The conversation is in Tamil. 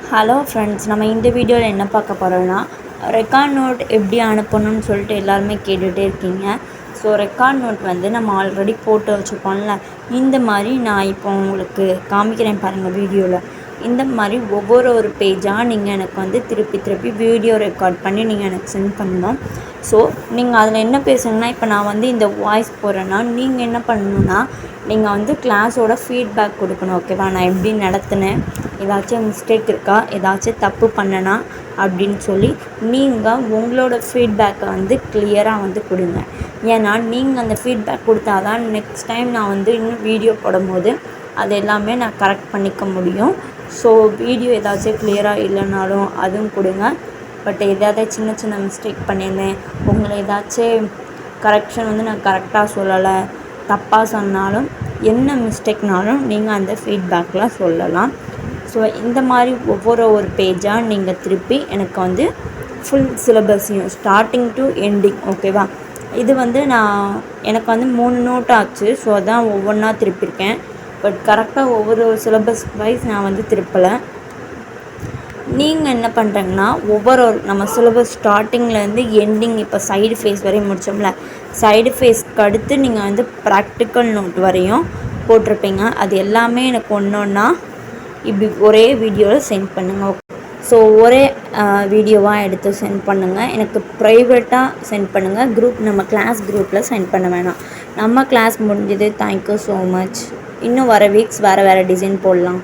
ஹலோ ஃப்ரெண்ட்ஸ், நம்ம இந்த வீடியோவில் என்ன பார்க்க போகிறோம்னா, ரெக்கார்ட் நோட் எப்படி அனுப்பணும்னு சொல்லிட்டு எல்லாருமே கேட்டுகிட்டே இருக்கீங்க. ஸோ ரெக்கார்ட் நோட் வந்து நம்ம ஆல்ரெடி போட்டு வச்சுருப்போம்ல, இந்த மாதிரி நான் இப்போ உங்களுக்கு காமிக்கிறேன் பாருங்கள் வீடியோவில். இந்த மாதிரி ஒவ்வொரு பேஜாக நீங்கள் எனக்கு வந்து திருப்பி வீடியோ ரெக்கார்ட் பண்ணி நீங்கள் எனக்கு சென்ட் பண்ணணும். ஸோ நீங்கள் அதில் என்ன பேசணுன்னா, இப்போ நான் வந்து இந்த வாய்ஸ் போடுறேன்னா நீங்கள் என்ன பண்ணணுன்னா, நீங்கள் வந்து கிளாஸோட ஃபீட்பேக் கொடுக்கணும். ஓகேவா? நான் எப்படி நடத்தினேன், ஏதாச்சும் மிஸ்டேக் இருக்கா, ஏதாச்சும் தப்பு பண்ணனா அப்படின்னு சொல்லி நீங்கள் உங்களோட ஃபீட்பேக்கை வந்து கிளியராக வந்து கொடுங்க. ஏன்னா நீங்கள் அந்த ஃபீட்பேக் கொடுத்தா தான் நெக்ஸ்ட் டைம் நான் வந்து இன்னும் வீடியோ போடும்போது அது எல்லாமே நான் கரெக்ட் பண்ணிக்க முடியும். ஸோ வீடியோ ஏதாச்சும் கிளியராக இல்லைனாலும் அதுவும் கொடுங்க. பட் ஏதாவது சின்ன மிஸ்டேக் பண்ணியிருந்தேன், உங்களை ஏதாச்சும் கரெக்ஷன் வந்து நான் கரெக்டாக சொல்லலை, தப்பாக சொன்னாலும், என்ன மிஸ்டேக்னாலும் நீங்கள் அந்த ஃபீட்பேக்கில் சொல்லலாம். ஸோ இந்த மாதிரி ஒவ்வொரு பேஜாக நீங்கள் திருப்பி எனக்கு வந்து ஃபுல் சிலபஸையும் ஸ்டார்டிங் டு எண்டிங், ஓகேவா? இது வந்து எனக்கு வந்து 3 நோட் ஆச்சு. ஸோ அதான் ஒவ்வொன்றா திருப்பியிருக்கேன். பட் கரெக்டாக ஒவ்வொரு சிலபஸ் வைஸ் நான் வந்து திருப்பலை. நீங்கள் என்ன பண்ணுறீங்கன்னா, நம்ம சிலபஸ் ஸ்டார்டிங்லேருந்து எண்டிங் இப்போ சைடு ஃபேஸ் வரையும் முடித்தோம்ல, சைடு ஃபேஸ்க்கு அடுத்து நீங்கள் வந்து ப்ராக்டிக்கல் நோட் வரையும் போட்டிருப்பீங்க. அது எல்லாமே எனக்கு ஒன்றா இப்படி ஒரே வீடியோவில் சென்ட் பண்ணுங்கள். ஸோ ஒரே வீடியோவாக எடுத்து சென்ட் பண்ணுங்கள். எனக்கு ப்ரைவேட்டாக சென்ட் பண்ணுங்கள். நம்ம கிளாஸ் குரூப்பில் சென்ட் பண்ண வேணாம். நம்ம கிளாஸ் முடிஞ்சது. Thank you so much. இன்னும் வர வீக்ஸ் வேறு டிசைன் போடலாம்.